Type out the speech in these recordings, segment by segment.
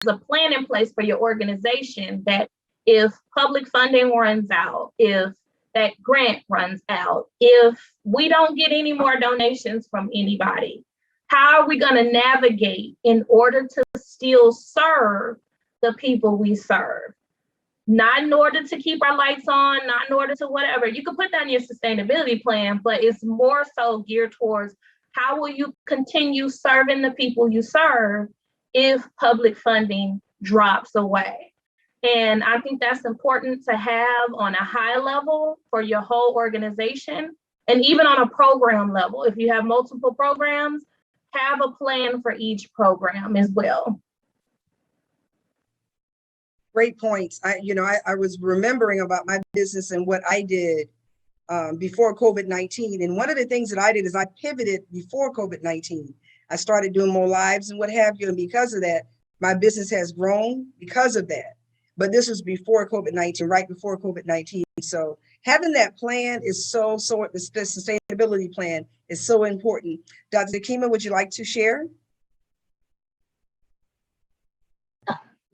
a plan in place for your organization that if public funding runs out, if that grant runs out, if we don't get any more donations from anybody, how are we going to navigate in order to still serve the people we serve? Not in order to keep our lights on, not in order to whatever. You can put that in your sustainability plan, but it's more so geared towards how will you continue serving the people you serve if public funding drops away? And I think that's important to have on a high level for your whole organization, and even on a program level. If you have multiple programs, have a plan for each program as well. Great points. I was remembering about my business and what I did before COVID-19. And one of the things that I did is I pivoted before COVID-19. I started doing more lives and what have you. And because of that, my business has grown because of that. But this was before COVID-19, right before COVID-19. So having that plan is so the sustainability plan is so important. Dr. Nekima, would you like to share?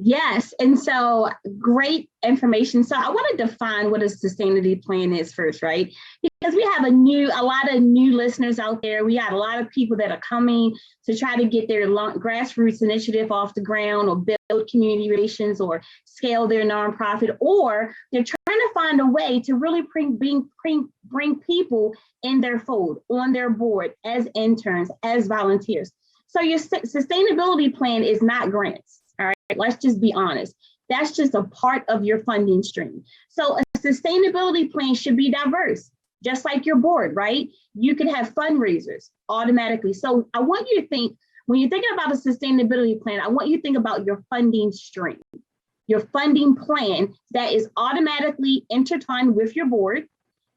Yes, and so great information. So I want to define what a sustainability plan is first, right? Because we have a lot of new listeners out there. We got a lot of people that are coming to try to get their grassroots initiative off the ground, or build community relations, or scale their nonprofit, or they're trying to find a way to really bring people in their fold, on their board, as interns, as volunteers. So your sustainability plan is not grants. All right, let's just be honest. That's just a part of your funding stream. So a sustainability plan should be diverse, just like your board, right? You can have fundraisers automatically. So I want you to think, when you're thinking about a sustainability plan, I want you to think about your funding stream, your funding plan that is automatically intertwined with your board,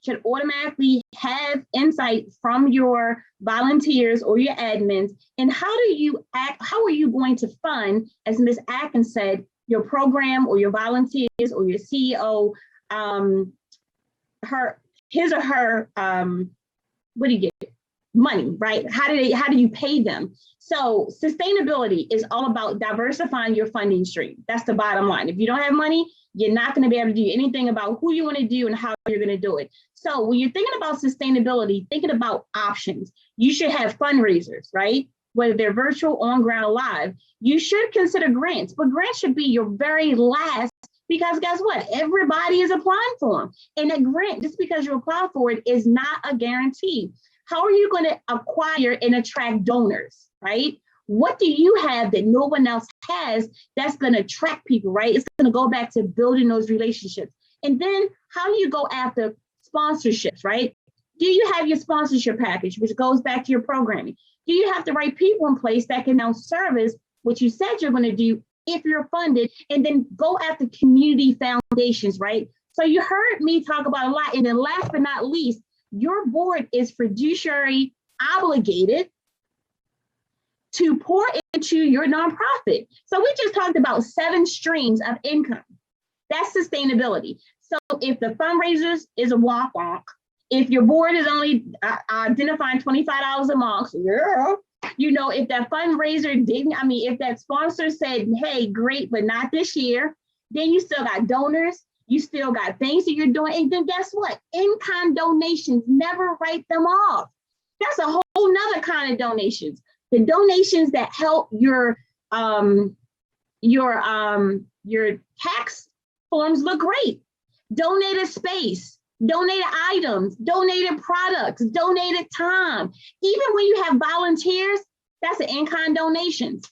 should automatically have insight from your volunteers or your admins. And how do you act? How are you going to fund, as Ms. Atkins said, your program or your volunteers or your CEO, his or her, what do you get? Money, right? How do you pay them? So sustainability is all about diversifying your funding stream. That's the bottom line. If you don't have money, you're not going to be able to do anything about who you want to do and how you're going to do it. So when you're thinking about sustainability, thinking about options, you should have fundraisers, right? Whether they're virtual, on ground, or live. You should consider grants, but grants should be your very last, because guess what? Everybody is applying for them. And a grant, just because you apply for it, is not a guarantee. How are you going to acquire and attract donors, right? What do you have that no one else has that's going to attract people, right? It's going to go back to building those relationships. And then how do you go after sponsorships, right? Do you have your sponsorship package, which goes back to your programming? Do you have the right people in place that can now service what you said you're going to do if you're funded? And then go after community foundations, right? So you heard me talk about a lot. And then last but not least, your board is fiduciary obligated to pour into your nonprofit. So we just talked about 7 streams of income. That's sustainability. So if the fundraisers is a walk-walk, if your board is only identifying $25 a month, yeah, you know, if that fundraiser didn't, if that sponsor said, hey, great, but not this year, then you still got donors, you still got things that you're doing. And then guess what? In-kind donations, never write them off. That's a whole nother kind of donations. The donations that help your tax forms look great. Donated space, donated items, donated products, donated time. Even when you have volunteers, that's an in-kind donations.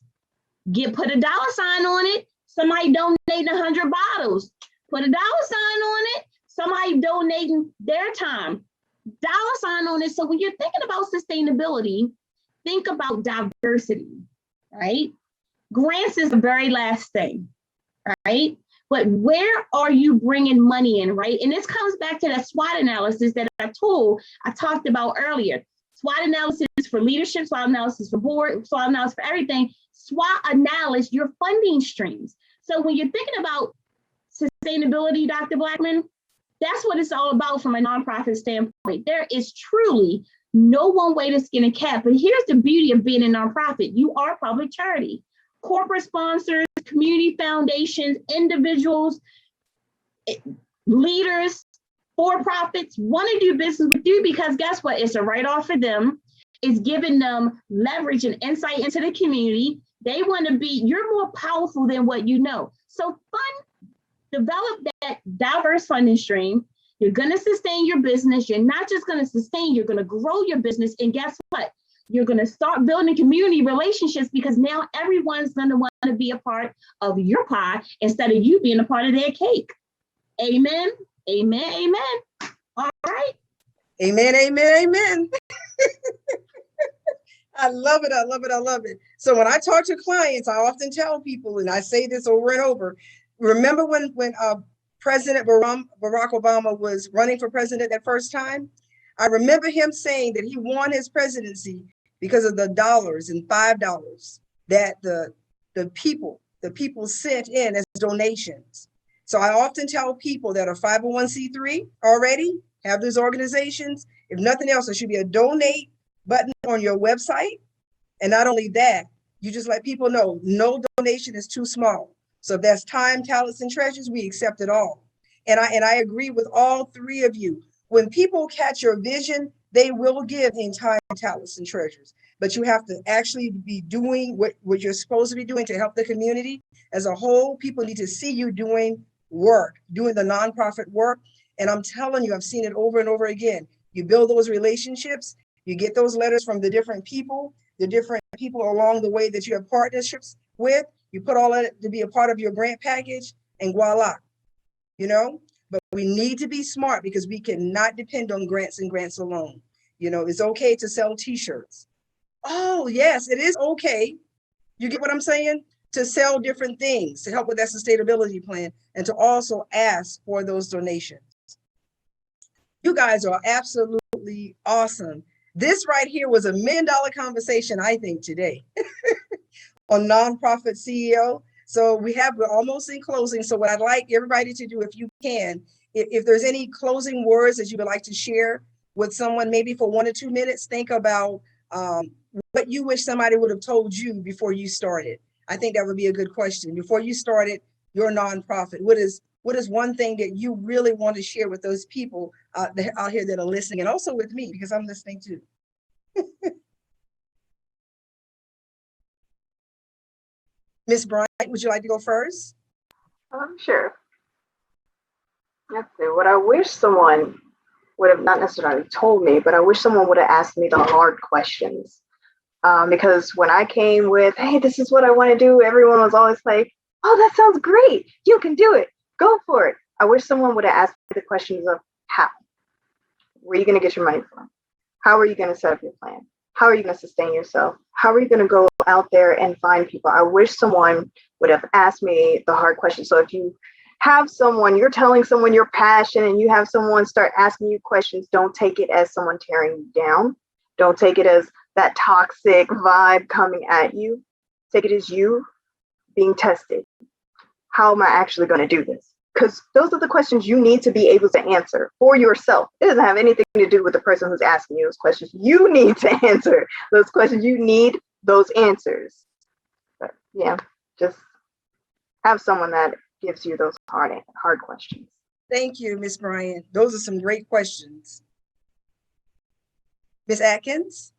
Put a dollar sign on it. Somebody donating 100 bottles. Put a dollar sign on it. Somebody donating their time. Dollar sign on it. So when you're thinking about sustainability, think about diversity, right? Grants is the very last thing, right? But where are you bringing money in, right? And this comes back to that SWOT analysis that I talked about earlier. SWOT analysis for leadership, SWOT analysis for board, SWOT analysis for everything. SWOT analysis your funding streams. So when you're thinking about sustainability, Dr. Blackman, that's what it's all about from a nonprofit standpoint. There is truly no one way to skin a cat, but here's the beauty of being a nonprofit. You are public charity. corporate sponsors, community foundations, individuals, leaders, for-profits want to do business with you because guess what? It's a write-off for them. It's giving them leverage and insight into the community. They want to be, you're more powerful than what you know. So develop that diverse funding stream. You're going to sustain your business. You're not just going to sustain, you're going to grow your business. And guess what? You're going to start building community relationships because now everyone's going to want to be a part of your pie instead of you being a part of their cake. Amen. Amen. Amen. All right. Amen, amen, amen. I love it. I love it. I love it. So when I talk to clients, I often tell people, and I say this over and over, remember when President Barack Obama was running for president that first time? I remember him saying that he won his presidency because of the dollars and $5 that the people sent in as donations. So I often tell people that are 501c3 already, have those organizations, if nothing else, there should be a donate button on your website. And not only that, you just let people know no donation is too small. So if that's time, talents, and treasures, we accept it all. And I agree with all three of you. When people catch your vision, they will give in time, talents, and treasures. But you have to actually be doing what you're supposed to be doing to help the community as a whole. People need to see you doing work, doing the nonprofit work. And I'm telling you, I've seen it over and over again. You build those relationships, you get those letters from the different people along the way that you have partnerships with. You put all that to be a part of your grant package, and voila, But we need to be smart because we cannot depend on grants and grants alone. It's okay to sell T-shirts. Oh, yes, it is okay. You get what I'm saying? To sell different things, to help with that sustainability plan, and to also ask for those donations. You guys are absolutely awesome. This right here was $1 million conversation, I think, today on Nonprofit CEO. So we're almost in closing. So what I'd like everybody to do, if you can, if there's any closing words that you would like to share with someone, maybe for 1 or 2 minutes, think about what you wish somebody would have told you before you started. I think that would be a good question. Before you started your nonprofit, what is one thing that you really want to share with those people out here that are listening, and also with me, because I'm listening too? Ms. Bryant, would you like to go first? Sure. Let's see. What I wish someone would have not necessarily told me, but I wish someone would have asked me the hard questions. Because when I came with, hey, this is what I want to do, everyone was always like, oh, that sounds great. You can do it. Go for it. I wish someone would have asked me the questions of how. Where are you going to get your money from? How are you going to set up your plan? How are you going to sustain yourself? How are you going to go out there and find people? I wish someone would have asked me the hard questions. So if you have someone, you're telling someone your passion and you have someone start asking you questions, don't take it as someone tearing you down. Don't take it as that toxic vibe coming at you. Take it as you being tested. How am I actually going to do this? Because those are the questions you need to be able to answer for yourself. It doesn't have anything to do with the person who's asking you those questions. You need to answer those questions. You need those answers. But yeah, just have someone that gives you those hard questions. Thank you, Ms. Bryant. Those are some great questions. Ms. Atkins?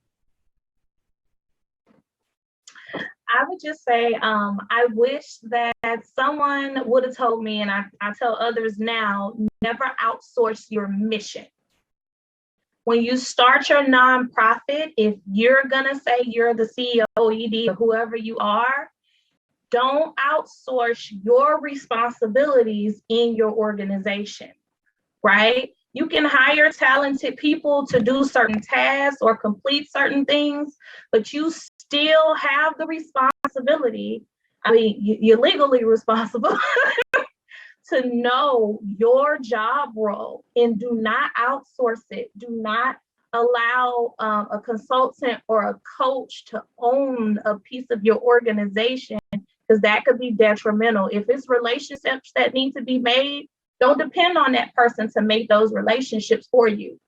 I would just say, I wish that someone would have told me, and I tell others now, never outsource your mission. When you start your nonprofit, if you're gonna say you're the CEO, ED, or whoever you are, don't outsource your responsibilities in your organization, right? You can hire talented people to do certain tasks or complete certain things, but you still have the responsibility. I mean, you're legally responsible to know your job role, and do not outsource it. Do not allow a consultant or a coach to own a piece of your organization, because that could be detrimental. If it's relationships that need to be made, don't depend on that person to make those relationships for you.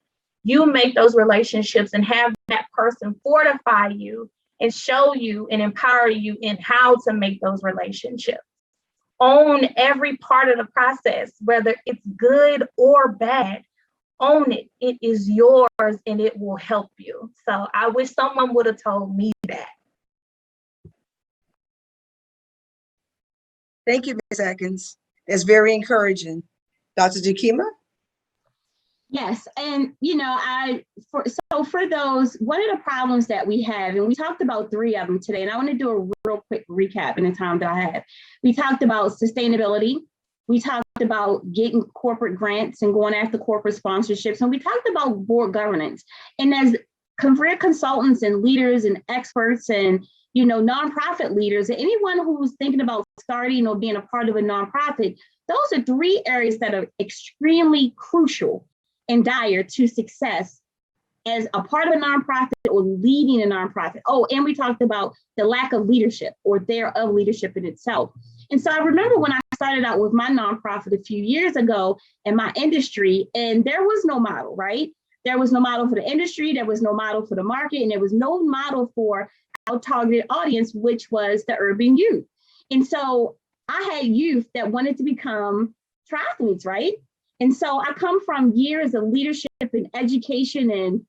You make those relationships and have that person fortify you and show you and empower you in how to make those relationships. Own every part of the process, whether it's good or bad. Own it. It is yours and it will help you. So I wish someone would have told me that. Thank you, Ms. Atkins. That's very encouraging. Dr. Jakima? Yes, and for those, one of the problems that we have, and we talked about 3 of them today, and I want to do a real quick recap in the time that I have. We talked about sustainability. We talked about getting corporate grants and going after corporate sponsorships, and we talked about board governance. And as career consultants and leaders and experts and nonprofit leaders, and anyone who's thinking about starting or being a part of a nonprofit, those are 3 areas that are extremely crucial and dire to success as a part of a nonprofit or leading a nonprofit. Oh, and we talked about the lack of leadership or thereof leadership in itself. And so I remember when I started out with my nonprofit a few years ago in my industry, and there was no model, right? There was no model for the industry, there was no model for the market, and there was no model for our targeted audience, which was the urban youth. And so I had youth that wanted to become triathletes, right? And so I come from years of leadership and education and,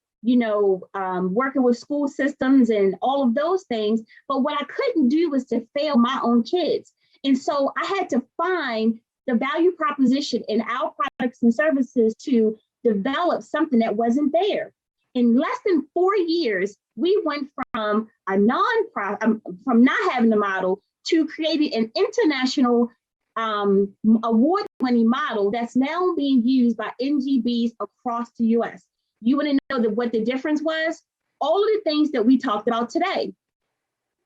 working with school systems and all of those things. But what I couldn't do was to fail my own kids. And so I had to find the value proposition in our products and services to develop something that wasn't there. In less than 4 years, we went from a nonprofit, from not having a model to creating an international award-winning model that's now being used by NGBs across the US. You want to know what the difference was? All of the things that we talked about today.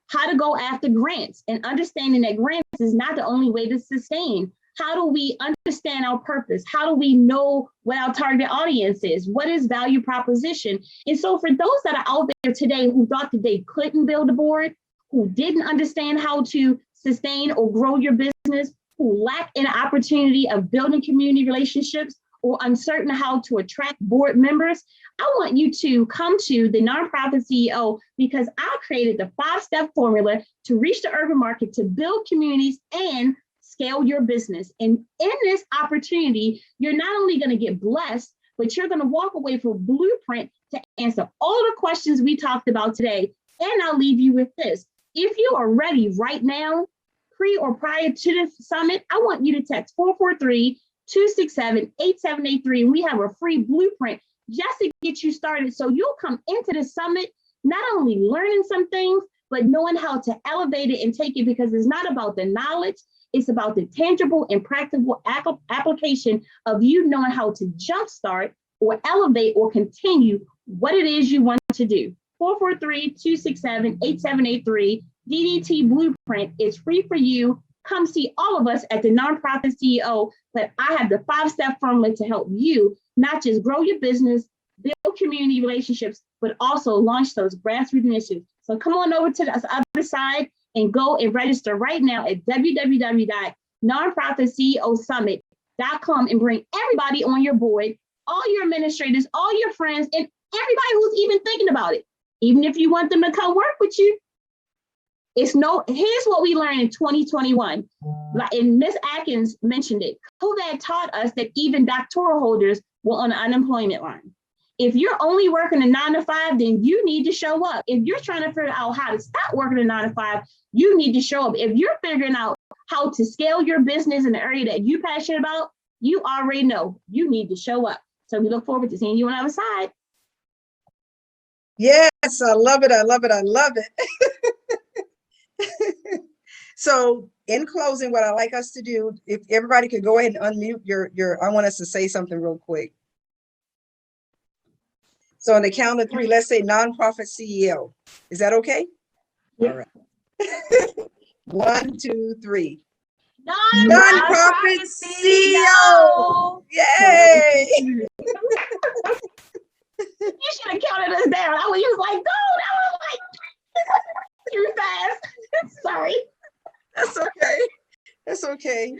How to go after grants and understanding that grants is not the only way to sustain. How do we understand our purpose? How do we know what our target audience is? What is value proposition? And so for those that are out there today who thought that they couldn't build a board, who didn't understand how to sustain or grow your business, who lack an opportunity of building community relationships or uncertain how to attract board members, I want you to come to the Nonprofit CEO because I created the 5-step formula to reach the urban market, to build communities and scale your business. And in this opportunity, you're not only going to get blessed, but you're going to walk away with a blueprint to answer all the questions we talked about today. And I'll leave you with this. If you are ready right now, pre or prior to the summit, I want you to text 443-267-8783. And we have a free blueprint just to get you started. So you'll come into the summit, not only learning some things, but knowing how to elevate it and take it, because it's not about the knowledge, it's about the tangible and practical application of you knowing how to jumpstart or elevate or continue what it is you want to do. 443-267-8783. DDT Blueprint is free for you. Come see all of us at the Nonprofit CEO, but I have the 5-step formula to help you not just grow your business, build community relationships, but also launch those grassroots initiatives. So come on over to the other side and go and register right now at www.nonprofitceosummit.com and bring everybody on your board, all your administrators, all your friends, and everybody who's even thinking about it. Even if you want them to come work with you, here's what we learned in 2021. And Ms. Atkins mentioned it. COVID taught us that even doctoral holders were on the unemployment line. If you're only working a 9 to 5, then you need to show up. If you're trying to figure out how to stop working a 9 to 5, you need to show up. If you're figuring out how to scale your business in the area that you're passionate about, you already know you need to show up. So we look forward to seeing you on the other side. Yes, I love it. I love it. I love it. So in closing, what I like us to do, if everybody could go ahead and unmute I want us to say something real quick. So on the count of 3, let's say nonprofit CEO. Is that okay? Yeah. All right. 1, 2, 3. Nonprofit CEO. Yay! You should have counted us down. You was like, go. I was like, too fast. Sorry. That's okay. That's okay.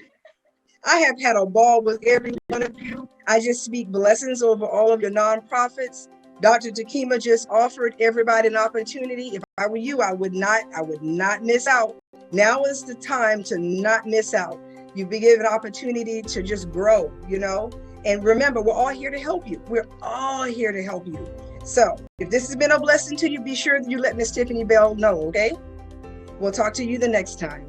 I have had a ball with every one of you. I just speak blessings over all of your nonprofits. Dr. Takima just offered everybody an opportunity. If I were you, I would not miss out. Now is the time to not miss out. You've been given an opportunity to just grow, you know? And remember, we're all here to help you. We're all here to help you. So if this has been a blessing to you, be sure that you let Miss Tiffany Bell know, okay? We'll talk to you the next time.